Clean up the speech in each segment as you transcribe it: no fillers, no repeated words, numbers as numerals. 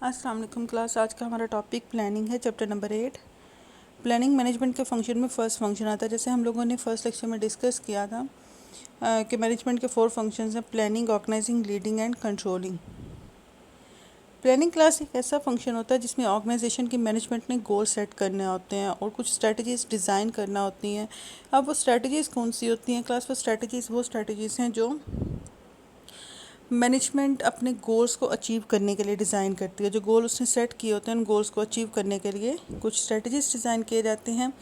अस्सलाम वालेकुम क्लास। आज का हमारा टॉपिक प्लानिंग है, चैप्टर नंबर 8। प्लानिंग मैनेजमेंट के फंक्शन में फ़र्स्ट फंक्शन आता है। जैसे हम लोगों ने फर्स्ट लेक्चर में डिस्कस किया था कि मैनेजमेंट के 4 फंक्शंस हैं: planning, organising, leading and controlling. Planning class एक ऐसा फंक्शन होता है जिसमें ऑर्गेनाइजेशन की मैनेजमेंट ने गोल सेट करने होते हैं और कुछ स्ट्रेटजीज़ डिज़ाइन करना होती हैं। अब वो स्ट्रेटजीज़ कौन सी होती हैं क्लास? वो स्ट्रेटजीज़ हैं जो मैनेजमेंट अपने गोल्स को अचीव करने के लिए डिज़ाइन करती है। जो गोल उसने सेट किए होते हैं, उन गोल्स को अचीव करने के लिए कुछ स्ट्रेटजीज डिज़ाइन किए जाते हैं।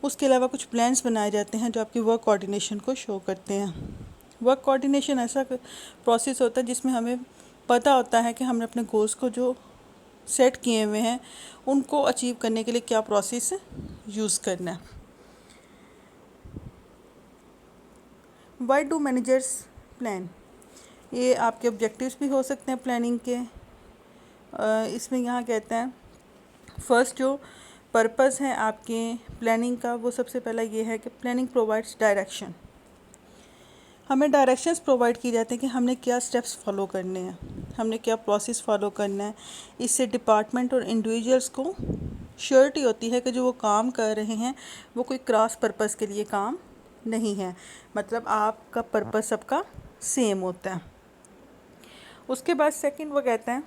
उसके अलावा कुछ प्लान्स बनाए जाते हैं जो आपकी वर्क कोऑर्डिनेशन को शो करते हैं। वर्क कोऑर्डिनेशन ऐसा प्रोसेस होता है जिसमें हमें पता होता है कि हमने अपने गोल्स को जो सेट किए हुए हैं उनको अचीव करने के लिए क्या प्रोसेस यूज़ करना है। Why do managers plan? ये आपके ऑब्जेक्टिव्स भी हो सकते हैं प्लानिंग के। इसमें यहाँ कहते हैं फर्स्ट जो पर्पस है आपके प्लानिंग का, वो सबसे पहला ये है कि प्लानिंग प्रोवाइड्स डायरेक्शन। हमें डायरेक्शंस प्रोवाइड की जाती हैं कि हमने क्या स्टेप्स फॉलो करने हैं, हमने क्या प्रोसेस फॉलो करना है। इससे डिपार्टमेंट और इंडिविजुअल्स को श्योरिटी होती है कि जो वो काम कर रहे हैं वो कोई क्रॉस पर्पस के लिए काम नहीं है, मतलब आपका पर्पस सबका सेम होता है। उसके बाद सेकंड वो कहते हैं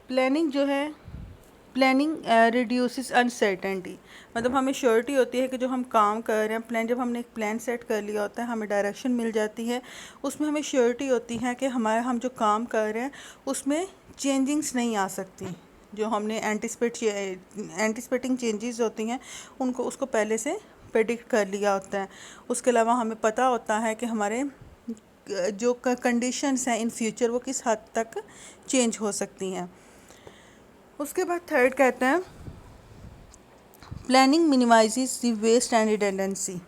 प्लानिंग जो है, प्लानिंग रिड्यूसेस अनसर्टेनिटी। मतलब हमें श्योरिटी होती है कि जो हम काम कर रहे हैं, जब हमने एक प्लान सेट कर लिया होता है, हमें डायरेक्शन मिल जाती है, उसमें हमें श्योरिटी होती है कि हम जो काम कर रहे हैं उसमें चेंजिंग्स नहीं आ सकती। जो हमने एंटिसिपेटिंग चेंजेस होती हैं उसको पहले से प्रेडिक्ट कर लिया होता है। उसके अलावा हमें पता होता है कि हमारे जो कंडीशंस हैं इन फ्यूचर वो किस हद तक चेंज हो सकती हैं। उसके बाद थर्ड कहते हैं planning minimises the waste and redundancy.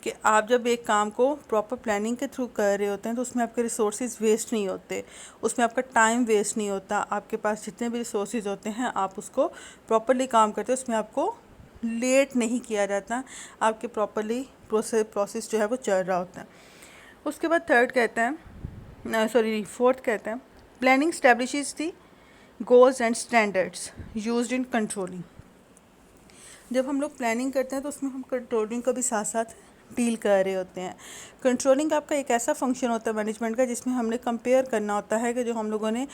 कि आप जब एक काम को प्रॉपर प्लानिंग के थ्रू कर रहे होते हैं तो उसमें आपके रिसोर्सेज वेस्ट नहीं होते, उसमें आपका टाइम वेस्ट नहीं होता। आपके पास जितने भी रिसोर्सेज होते हैं आप उसको प्रॉपरली काम करते हैं, उसमें आपको लेट नहीं किया जाता, आपके प्रॉपरली प्रोसेस जो है वो चल रहा होता है। उसके बाद फोर्थ कहते हैं planning establishes the goals and standards used in controlling. जब हम लोग प्लानिंग करते हैं तो उसमें हम कंट्रोलिंग का भी साथ साथ डील कर रहे होते हैं। कंट्रोलिंग आपका एक ऐसा फंक्शन होता है मैनेजमेंट का जिसमें हमने कंपेयर करना होता है कि जो हम लोगों ने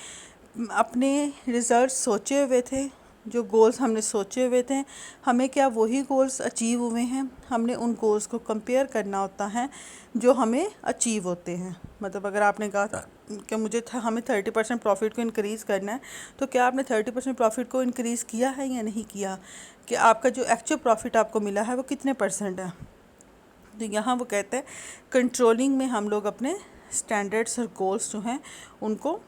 अपने रिजल्ट सोचे हुए थे, जो गोल्स हमने सोचे हुए थे, हमें क्या वही गोल्स अचीव हुए हैं। हमने उन गोल्स को कंपेयर करना होता है जो हमें अचीव होते हैं। मतलब अगर आपने कहा था कि हमें 30% प्रॉफिट को इंक्रीज़ करना है, तो क्या आपने 30% प्रॉफिट को इंक्रीज़ किया है या नहीं किया, कि आपका जो एक्चुअल प्रॉफिट आपको मिला है वो कितने परसेंट है। तो यहाँ वो कहते हैं कंट्रोलिंग में हम लोग अपने स्टैंडर्ड्स और गोल्स जो हैं उनको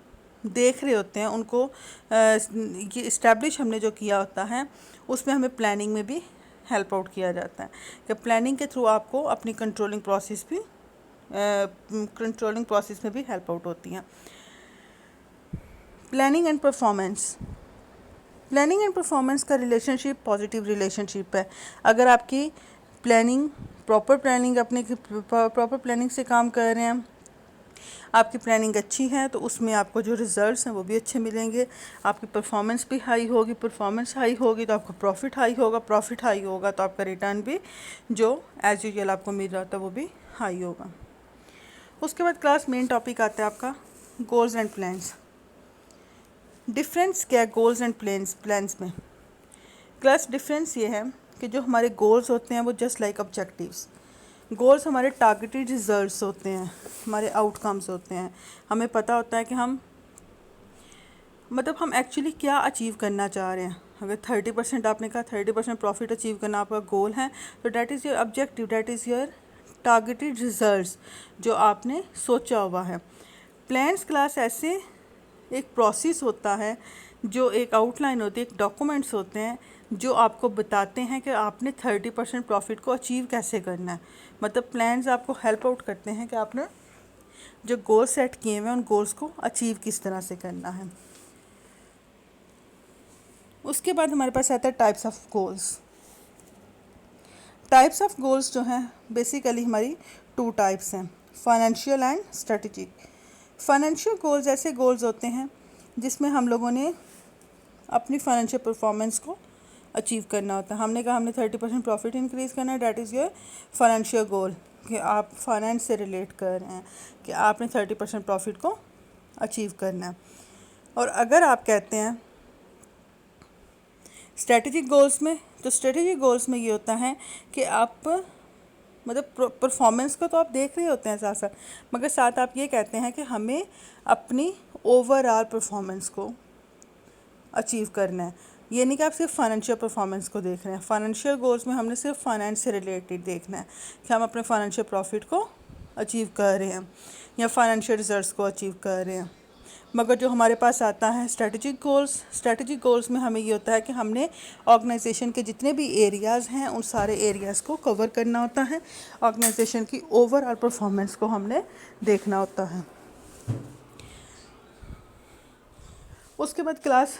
देख रहे होते हैं, उनको ये इस्टेब्लिश हमने जो किया होता है उसमें हमें प्लानिंग में भी हेल्प आउट किया जाता है कि प्लानिंग के थ्रू आपको अपनी कंट्रोलिंग प्रोसेस में भी हेल्प आउट होती हैं। प्लानिंग एंड परफॉर्मेंस का रिलेशनशिप पॉजिटिव रिलेशनशिप है। अगर आपकी प्रॉपर प्लानिंग से काम कर रहे हैं, आपकी प्लानिंग अच्छी है, तो उसमें आपको जो रिज़ल्ट्स हैं वो भी अच्छे मिलेंगे। आपकी परफॉर्मेंस भी हाई होगी, परफॉर्मेंस हाई होगी तो आपका प्रॉफिट हाई होगा तो आपका रिटर्न भी जो एज यूजुअल आपको मिल रहा था वो भी हाई होगा। उसके बाद क्लास मेन टॉपिक आता है आपका गोल्स एंड प्लान्स। डिफरेंस क्या है गोल्स एंड प्लान्स में? क्लास डिफरेंस ये है कि जो हमारे गोल्स होते हैं वो जस्ट लाइक ऑब्जेक्टिव्स। गोल्स हमारे टारगेटेड रिजल्ट्स होते हैं, हमारे आउटकम्स होते हैं। हमें पता होता है कि हम एक्चुअली क्या अचीव करना चाह रहे हैं। अगर 30% आपने कहा 30% प्रॉफिट अचीव करना आपका गोल है, तो that is your objective, that is your targeted results जो आपने सोचा हुआ है। प्लान्स क्लास ऐसे एक प्रोसेस होता है, जो एक आउटलाइन होती है, एक डॉक्यूमेंट्स होते हैं जो आपको बताते हैं कि आपने 30% प्रॉफिट को अचीव कैसे करना है। मतलब प्लान्स आपको हेल्प आउट करते हैं कि आपने जो गोल सेट किए हुए हैं उन गोल्स को अचीव किस तरह से करना है। उसके बाद हमारे पास आता है types of goals. Types of goals जो हैं बेसिकली हमारी 2 टाइप्स हैं, financial and strategic. Financial goals ऐसे गोल्स होते हैं जिसमें हम लोगों ने अपनी फाइनेंशियल परफॉर्मेंस को अचीव करना होता है। हमने कहा हमने 30% प्रॉफिट इंक्रीज़ करना है, that is your financial goal, कि आप फाइनेंस से रिलेट कर रहे हैं कि आपने 30% प्रॉफिट को अचीव करना है। और अगर आप कहते हैं स्ट्रेटजिक गोल्स में, तो स्ट्रेटजिक गोल्स में ये होता है कि आप मतलब परफॉर्मेंस को तो आप देख रहे होते हैं साथ साथ, मगर साथ आप ये कहते हैं कि हमें अपनी ओवरऑल परफॉर्मेंस को अचीव करना है। ये नहीं कि आप सिर्फ फाइनेंशियल परफॉर्मेंस को देख रहे हैं। फाइनेंशियल गोल्स में हमने सिर्फ फाइनेंस से रिलेटेड देखना है कि हम अपने फाइनेंशियल प्रॉफिट को अचीव कर रहे हैं या फाइनेंशियल रिजल्ट्स को अचीव कर रहे हैं। मगर जो हमारे पास आता है स्ट्रेटजिक गोल्स में हमें ये होता है कि हमने ऑर्गेनाइजेशन के जितने भी एरियाज़ हैं उन सारे एरियाज़ को कवर करना होता है। ऑर्गेनाइजेशन की ओवरऑल परफॉर्मेंस को हमने देखना होता है। उसके बाद क्लास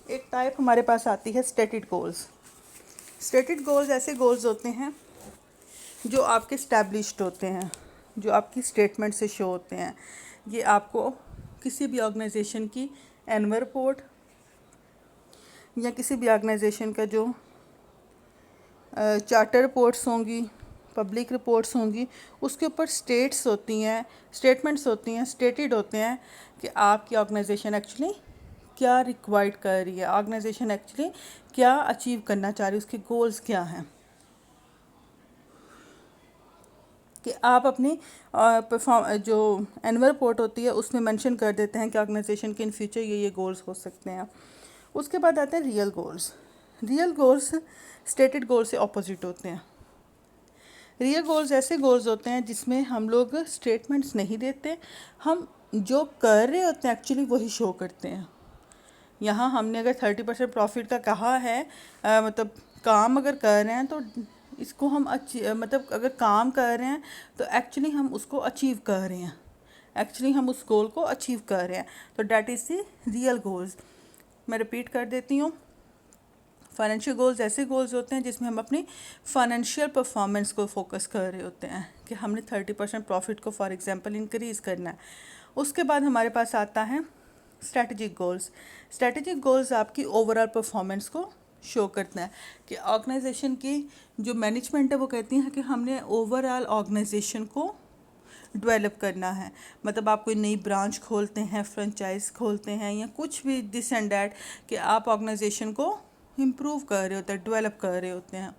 एक टाइप हमारे पास आती है स्टेटेड गोल्स। स्टेटेड गोल्स ऐसे गोल्स होते हैं जो आपके स्टैब्लिश्ड होते हैं, जो आपकी स्टेटमेंट से शो होते हैं। ये आपको किसी भी ऑर्गेनाइजेशन की एनुअल रिपोर्ट या किसी भी ऑर्गेनाइजेशन का जो चार्टर रिपोर्ट्स होंगी, पब्लिक रिपोर्ट्स होंगी, उसके ऊपर स्टेटमेंट्स होती हैं, स्टेटेड होते हैं कि आपकी ऑर्गेनाइजेशन एक्चुअली क्या रिक्वायर्ड कर रही है, ऑर्गेनाइजेशन एक्चुअली क्या अचीव करना चाह रही है, उसके गोल्स क्या हैं। कि आप अपनी जो एनुअल रिपोर्ट होती है उसमें मेंशन कर देते हैं कि ऑर्गेनाइजेशन के इन फ्यूचर ये गोल्स हो सकते हैं। उसके बाद आते हैं real goals. Real goals stated goal से ऑपोजिट होते हैं। रियल गोल्स ऐसे गोल्स होते हैं जिसमें हम लोग स्टेटमेंट्स नहीं देते, हम जो कर रहे होते हैं एक्चुअली वही शो करते हैं। यहाँ हमने अगर 30% प्रॉफिट का कहा है, मतलब काम अगर कर रहे हैं तो इसको हम मतलब अगर काम कर रहे हैं तो एक्चुअली हम उसको अचीव कर रहे हैं, एक्चुअली हम उस गोल को अचीव कर रहे हैं। तो that is the real goals. मैं रिपीट कर देती हूँ, फाइनेंशियल गोल्स ऐसे गोल्स होते हैं जिसमें हम अपनी फाइनेंशियल परफॉर्मेंस को फोकस कर रहे होते हैं कि हमने 30% प्रॉफिट को फॉर एग्जांपल इंक्रीज़ करना है। उसके बाद हमारे पास आता है स्ट्रैटेजिक गोल्स। स्ट्रैटेजिक गोल्स आपकी ओवरऑल परफॉर्मेंस को शो करता है कि ऑर्गेनाइजेशन की जो मैनेजमेंट है वो कहती है कि हमने ओवरऑल ऑर्गेनाइजेशन को डेवलप करना है। मतलब आप कोई नई ब्रांच खोलते हैं, फ्रेंचाइज खोलते हैं या कुछ भी दिस एंड डैट, कि आप ऑर्गेनाइजेशन को इम्प्रूव कर रहे होते हैं, डेवलप कर रहे होते हैं।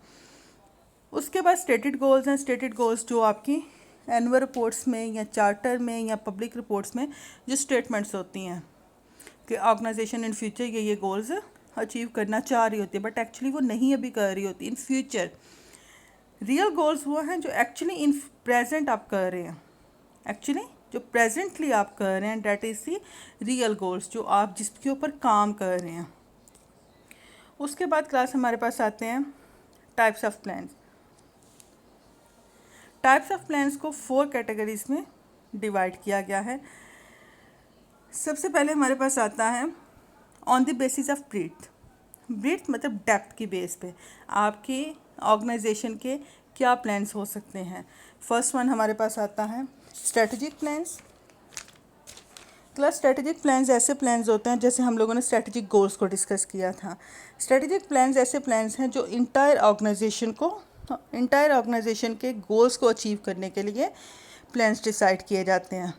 उसके बाद स्टेटेड गोल्स हैं। स्टेटेड गोल्स जो आपकी एनुअल रिपोर्ट्स में या चार्टर में या पब्लिक रिपोर्ट्स में जो स्टेटमेंट्स होती हैं कि ऑर्गेनाइजेशन इन फ्यूचर ये गोल्स अचीव करना चाह रही होती है, बट एक्चुअली वो नहीं अभी कर रही होती इन फ्यूचर। रियल गोल्स वो हैं जो एक्चुअली इन प्रेजेंट आप कर रहे हैं, एक्चुअली जो प्रेजेंटली आप कर रहे हैं, that is the real goals, जो आप जिसके ऊपर काम कर रहे हैं। उसके बाद क्लास हमारे पास आते हैं types of plans. Types of plans को 4 कैटेगरीज में डिवाइड किया गया है। सबसे पहले हमारे पास आता है on the basis of breath मतलब डेप्थ की बेस पे आपकी ऑर्गेनाइजेशन के क्या प्लान्स हो सकते हैं। फर्स्ट वन हमारे पास आता है strategic plans. Class strategic plans ऐसे प्लान्स होते हैं, जैसे हम लोगों ने स्ट्रेटजिक गोल्स को डिस्कस किया था। स्ट्रेटजिक प्लान्स ऐसे प्लान्स हैं जो इंटायर ऑर्गेनाइजेशन के गोल्स को अचीव करने के लिए प्लान्स डिसाइड किए जाते हैं।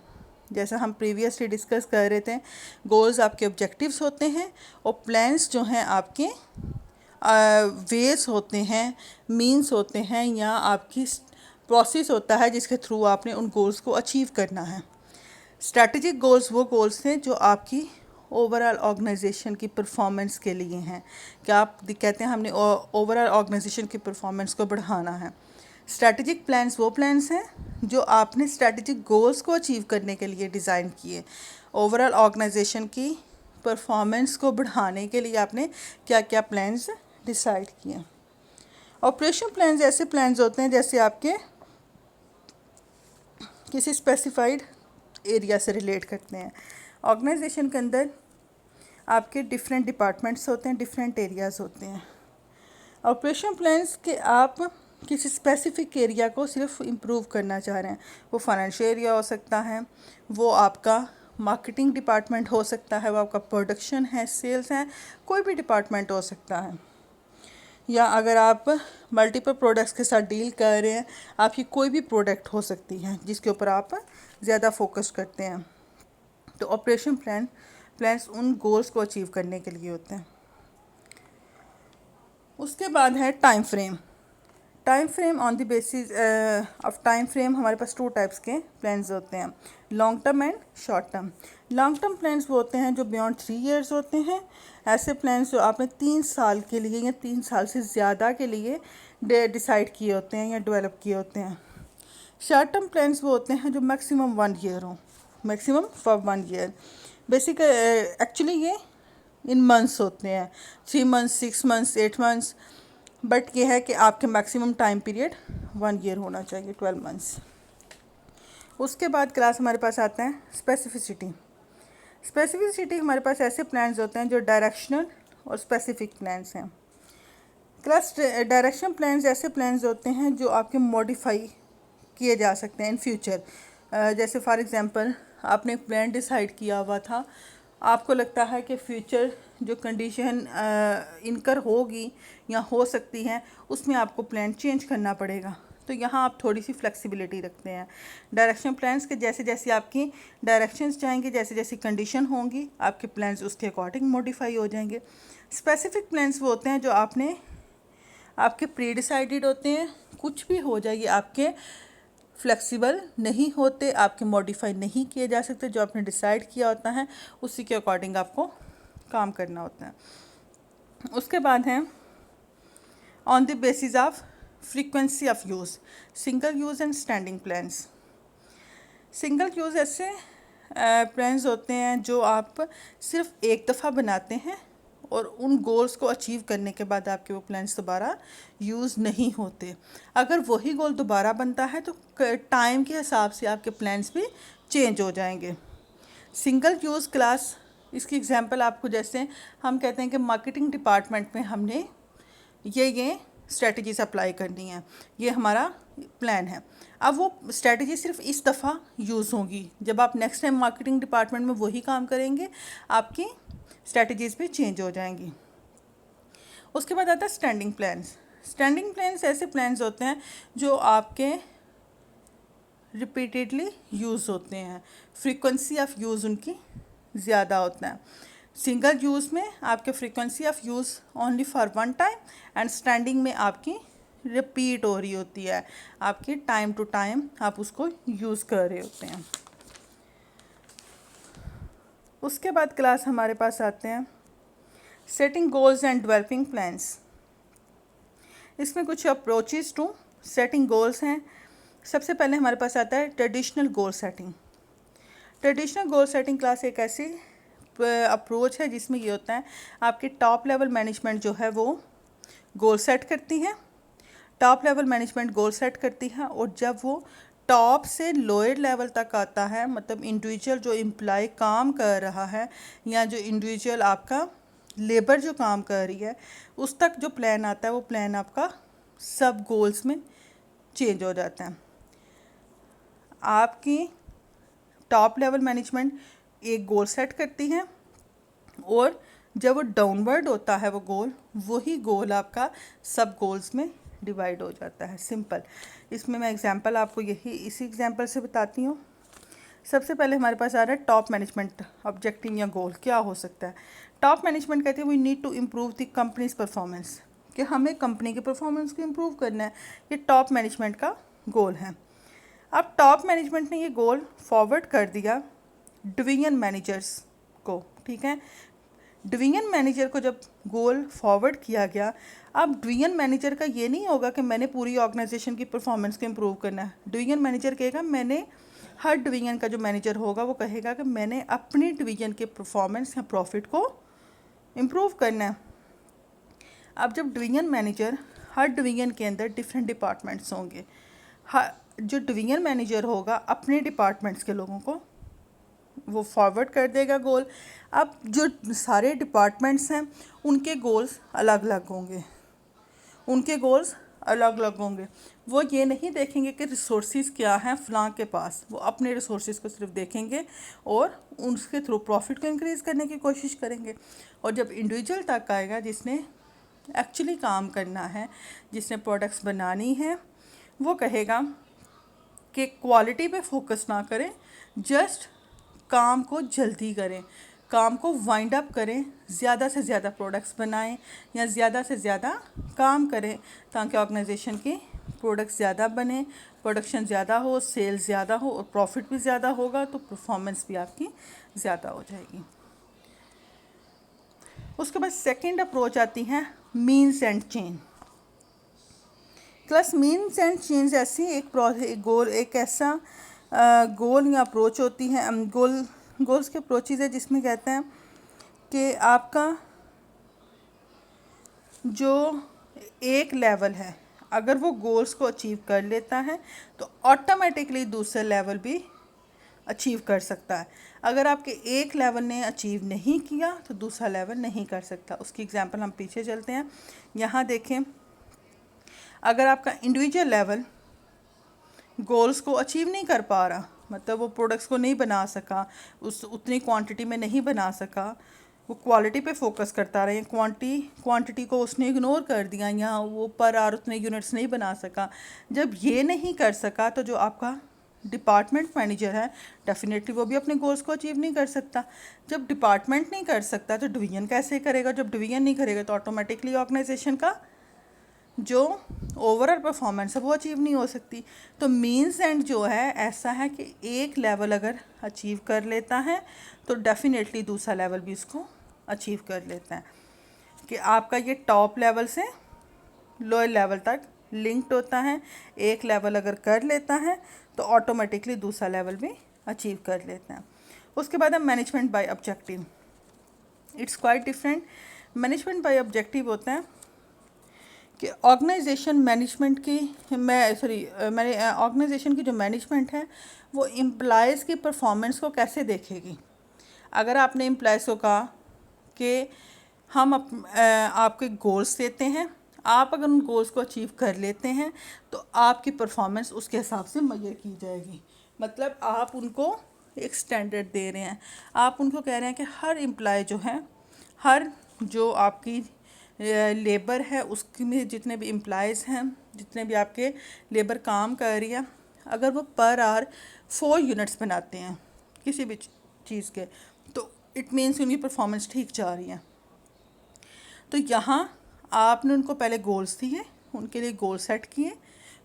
जैसा हम प्रीवियसली डिस्कस कर रहे थे, गोल्स आपके ऑब्जेक्टिव्स होते हैं और प्लान्स जो हैं आपके वेज होते हैं, मीन्स होते हैं, या आपकी प्रोसेस होता है जिसके थ्रू आपने उन गोल्स को अचीव करना है। स्ट्रैटेजिक गोल्स वो गोल्स हैं जो आपकी ओवरऑल ऑर्गेनाइजेशन की परफॉर्मेंस के लिए हैं, कि आप कहते हैं हमने ओवरऑल ऑर्गेनाइजेशन की परफॉर्मेंस को बढ़ाना है। स्ट्रैटेजिक प्लान्स वो प्लान्स हैं जो आपने स्ट्रैटेजिक गोल्स को अचीव करने के लिए डिज़ाइन किए। ओवरऑल ऑर्गेनाइजेशन की परफॉर्मेंस को बढ़ाने के लिए आपने क्या क्या प्लान्स डिसाइड किए। ऑपरेशन प्लान्स ऐसे प्लान्स होते हैं जैसे आपके किसी स्पेसिफाइड एरिया से रिलेट करते हैं। ऑर्गेनाइजेशन के अंदर आपके डिफरेंट डिपार्टमेंट्स होते हैं, डिफरेंट एरियाज़ होते हैं। ऑपरेशन प्लान्स के आप किसी स्पेसिफिक एरिया को सिर्फ इम्प्रूव करना चाह रहे हैं, वो फाइनेंशियल एरिया हो सकता है, वो आपका मार्केटिंग डिपार्टमेंट हो सकता है, वो आपका प्रोडक्शन है, सेल्स है, कोई भी डिपार्टमेंट हो सकता है। या अगर आप मल्टीपल प्रोडक्ट्स के साथ डील कर रहे हैं, आपकी कोई भी प्रोडक्ट हो सकती है जिसके ऊपर आप ज़्यादा फोकस करते हैं। तो ऑपरेशन प्लान्स उन गोल्स को अचीव करने के लिए होते हैं। उसके बाद है time frame. Time frame on the basis of time frame हमारे पास 2 टाइप्स के प्लान्स होते हैं, long term and short term. Long term plans वो होते हैं जो बियॉन्ड 3 इयर्स होते हैं। ऐसे प्लान्स जो आपने 3 साल के लिए या 3 साल से ज़्यादा के लिए डिसाइड किए होते हैं या डेवलप किए होते हैं। शॉर्ट टर्म प्लान्स वो होते हैं जो मैक्सिमम 1 ईयर हो, maximum for 1 year. Basic actually ये इन मंथ्स होते हैं, 3 मंथ्स, 6 मंथ्स, 8 मंथ्स, बट ये है कि आपके मैक्सिमम टाइम पीरियड 1 ईयर होना चाहिए, 12 मंथ्स। उसके बाद क्लास हमारे पास आता है स्पेसिफिसिटी। स्पेसिफिसिटी हमारे पास ऐसे प्लान्स होते हैं जो डायरेक्शनल और स्पेसिफिक प्लान्स हैं। क्लास डायरेक्शन प्लान्स ऐसे प्लान्स होते हैं जो आपके मॉडिफाई किए जा सकते हैं इन फ्यूचर। जैसे फॉर एग्जांपल आपने एक प्लान डिसाइड किया हुआ था, आपको लगता है कि फ्यूचर जो कंडीशन इनकर होगी या हो सकती हैं उसमें आपको प्लान चेंज करना पड़ेगा, तो यहाँ आप थोड़ी सी फ्लेक्सिबिलिटी रखते हैं। डायरेक्शन प्लान्स के जैसे जैसे आपकी डायरेक्शंस जाएंगे, जैसे जैसी कंडीशन होंगी, आपके प्लान्स उसके अकॉर्डिंग मॉडिफाई हो जाएंगे। स्पेसिफिक प्लान्स वो होते हैं जो आपके प्री डिसाइडेड होते हैं, कुछ भी हो जाए, आपके फ्लेक्सिबल नहीं होते, आपके मॉडिफाई नहीं किए जा सकते। जो आपने डिसाइड किया होता है उसी के अकॉर्डिंग आपको काम करना होता है। उसके बाद है on the basis of frequency of use, single use and standing plans. Single use ऐसे प्लान्स होते हैं जो आप सिर्फ एक दफ़ा बनाते हैं और उन गोल्स को अचीव करने के बाद आपके वो प्लान्स दोबारा यूज़ नहीं होते। अगर वही गोल दोबारा बनता है तो टाइम के हिसाब से आपके प्लान्स भी चेंज हो जाएंगे। सिंगल यूज़ क्लास, इसकी एग्जांपल आपको, जैसे हम कहते हैं कि मार्केटिंग डिपार्टमेंट में हमने ये स्ट्रेटजीज अप्लाई करनी है, ये हमारा प्लान है। अब वो स्ट्रेटजी सिर्फ इस दफ़ा यूज़ होगी, जब आप नेक्स्ट टाइम मार्केटिंग डिपार्टमेंट में वही काम करेंगे आपकी स्ट्रेटजीज भी चेंज हो जाएंगी। उसके बाद आता है स्टैंडिंग प्लान्स। स्टैंडिंग प्लान्स ऐसे प्लान्स होते हैं जो आपके रिपीटेडली यूज़ होते हैं, फ्रीक्वेंसी ऑफ यूज़ उनकी ज़्यादा होता है। सिंगल यूज़ में आपके frequency of use only for 1 time and standing में आपकी रिपीट हो रही होती है, आपकी टाइम टू टाइम आप उसको यूज़ कर रहे होते हैं। उसके बाद क्लास हमारे पास आते हैं setting goals and developing plans. इसमें कुछ अप्रोचेस टू सेटिंग गोल्स हैं। सबसे पहले हमारे पास आता है traditional goal setting. Traditional goal setting class एक ऐसी अप्रोच है जिसमें ये होता है आपकी टॉप लेवल मैनेजमेंट जो है वो गोल सेट करती है। Top level management goal set करती है और जब वो टॉप से लोअर लेवल तक आता है, मतलब इंडिविजुअल जो एम्प्लॉय काम कर रहा है या जो इंडिविजुअल आपका लेबर जो काम कर रही है, उस तक जो प्लान आता है वो प्लान आपका सब गोल्स में चेंज हो जाता है। आपकी टॉप लेवल मैनेजमेंट एक गोल सेट करती है और जब वो डाउनवर्ड होता है वो गोल, वही गोल आपका सब गोल्स में डिवाइड हो जाता है। सिंपल, इसमें मैं एग्जांपल आपको इसी एग्जांपल से बताती हूँ। सबसे पहले हमारे पास आ रहा है टॉप मैनेजमेंट ऑब्जेक्टिव या गोल। क्या हो सकता है? टॉप मैनेजमेंट कहती है we need to improve the company's performance, कि हमें कंपनी के परफॉर्मेंस को इम्प्रूव करना है। ये टॉप मैनेजमेंट का गोल है। अब टॉप मैनेजमेंट ने ये गोल फॉरवर्ड कर दिया डिवीजन मैनेजर्स को, ठीक है। डिवीजन मैनेजर को जब गोल फॉरवर्ड किया गया, अब डिवीजन मैनेजर का ये नहीं होगा कि मैंने पूरी ऑर्गेनाइजेशन की परफॉर्मेंस को इम्प्रूव करना है। डिवीजन मैनेजर कहेगा, मैंने हर डिवीजन का जो मैनेजर होगा वो कहेगा कि मैंने अपनी डिवीजन के परफॉर्मेंस या प्रॉफिट को इम्प्रूव करना है। अब जब डिवीजन मैनेजर, हर डिवीजन के अंदर डिफरेंट डिपार्टमेंट्स होंगे, जो डिवीजन मैनेजर होगा अपने डिपार्टमेंट्स के लोगों को वो फॉरवर्ड कर देगा गोल। अब जो सारे डिपार्टमेंट्स हैं उनके गोल्स अलग अलग होंगे, उनके गोल्स अलग अलग होंगे। वो ये नहीं देखेंगे कि रिसोर्सेज क्या हैं फ़लाँ के पास, वो अपने रिसोर्सेज को सिर्फ देखेंगे और उसके थ्रू प्रॉफिट को इंक्रीज़ करने की कोशिश करेंगे। और जब इंडिविजुअल तक आएगा, जिसने एक्चुअली काम करना है, जिसने प्रोडक्ट्स बनानी है, वो कहेगा कि क्वालिटी पे फोकस ना करें, जस्ट काम को जल्दी करें, काम को वाइंड अप करें, ज़्यादा से ज़्यादा प्रोडक्ट्स बनाएं या ज़्यादा से ज़्यादा काम करें, ताकि ऑर्गेनाइजेशन की प्रोडक्ट्स ज़्यादा बने, प्रोडक्शन ज़्यादा हो, सेल्स ज़्यादा हो और प्रॉफिट भी ज़्यादा होगा, तो परफॉर्मेंस भी आपकी ज़्यादा हो जाएगी। उसके बाद सेकंड अप्रोच आती है means and chain. Class means and change ऐसी एक ऐसा गोल या अप्रोच होती है, गोल्स के अप्रोचेज है, जिसमें कहते हैं कि आपका जो एक लेवल है, अगर वो गोल्स को अचीव कर लेता है तो ऑटोमेटिकली दूसरा लेवल भी अचीव कर सकता है। अगर आपके एक लेवल ने अचीव नहीं किया तो दूसरा लेवल नहीं कर सकता। उसकी एग्जांपल हम पीछे चलते हैं। यहाँ देखें, अगर आपका इंडिविजुअल लेवल गोल्स को अचीव नहीं कर पा रहा, मतलब वो प्रोडक्ट्स को नहीं बना सका, उस उतनी क्वांटिटी में नहीं बना सका, वो क्वालिटी पे फोकस करता रहे, क्वांटिटी को उसने इग्नोर कर दिया, या वो पर आवर उतने यूनिट्स नहीं बना सका, जब ये नहीं कर सका तो जो आपका डिपार्टमेंट मैनेजर है, डेफिनेटली वो भी अपने गोल्स को अचीव नहीं कर सकता। जब डिपार्टमेंट नहीं कर सकता तो डिवीज़न कैसे करेगा? जब डिवीज़न नहीं करेगा तो ऑटोमेटिकली ऑर्गेनाइजेशन का जो ओवरऑल परफॉर्मेंस है वो अचीव नहीं हो सकती। तो मीन्स एंड जो है ऐसा है कि एक लेवल अगर अचीव कर लेता है तो डेफिनेटली दूसरा लेवल भी इसको अचीव कर लेता है, कि आपका ये टॉप लेवल से लोअर लेवल तक लिंक्ड होता है। एक लेवल अगर कर लेता है तो ऑटोमेटिकली दूसरा लेवल भी अचीव कर लेता है। उसके बाद है management by objective. It's quite different. Management by objective होता है कि ऑर्गेनाइजेशन मैनेजमेंट की ऑर्गेनाइजेशन की जो मैनेजमेंट है वो एम्प्लॉयज़ की परफॉर्मेंस को कैसे देखेगी। अगर आपने एम्प्लॉयज़ को कहा कि हम आपके गोल्स देते हैं, आप अगर उन गोल्स को अचीव कर लेते हैं तो आपकी परफॉर्मेंस उसके हिसाब से मेजर की जाएगी। मतलब आप उनको एक स्टैंडर्ड दे रहे हैं, आप उनको कह रहे हैं कि हर एम्प्लॉय जो है, हर जो आपकी लेबर है उसके में जितने भी एम्प्लॉयज़ हैं, जितने भी आपके लेबर काम कर रही है, अगर वो पर आवर 4 यूनिट्स बनाते हैं किसी भी चीज़ के, तो इट मीन्स उनकी परफॉर्मेंस ठीक जा रही है। तो यहाँ आपने उनको पहले गोल्स दिए, उनके लिए गोल सेट किए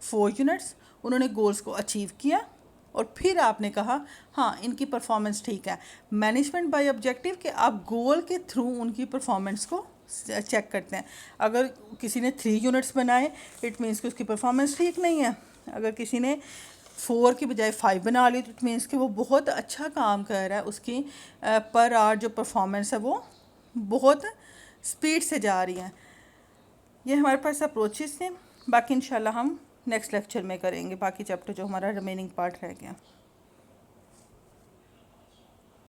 4 यूनिट्स, उन्होंने गोल्स को अचीव किया और फिर आपने कहा हाँ इनकी परफॉर्मेंस ठीक है। मैनेजमेंट बाय ऑब्जेक्टिव कि आप गोल के थ्रू उनकी परफॉर्मेंस को चेक करते हैं। अगर किसी ने 3 यूनिट्स बनाए, इट मीन्स कि उसकी परफॉर्मेंस ठीक नहीं है। अगर किसी ने 4 की बजाय 5 बना ली तो इट मीन्स कि वो बहुत अच्छा काम कर रहा है, उसकी पर आवर जो परफॉर्मेंस है वो बहुत स्पीड से जा रही है। ये हमारे पास अप्रोचेस थे। बाकी इंशाल्लाह हम नेक्स्ट लेक्चर में करेंगे बाकी चैप्टर जो हमारा रिमेनिंग पार्ट रह गया।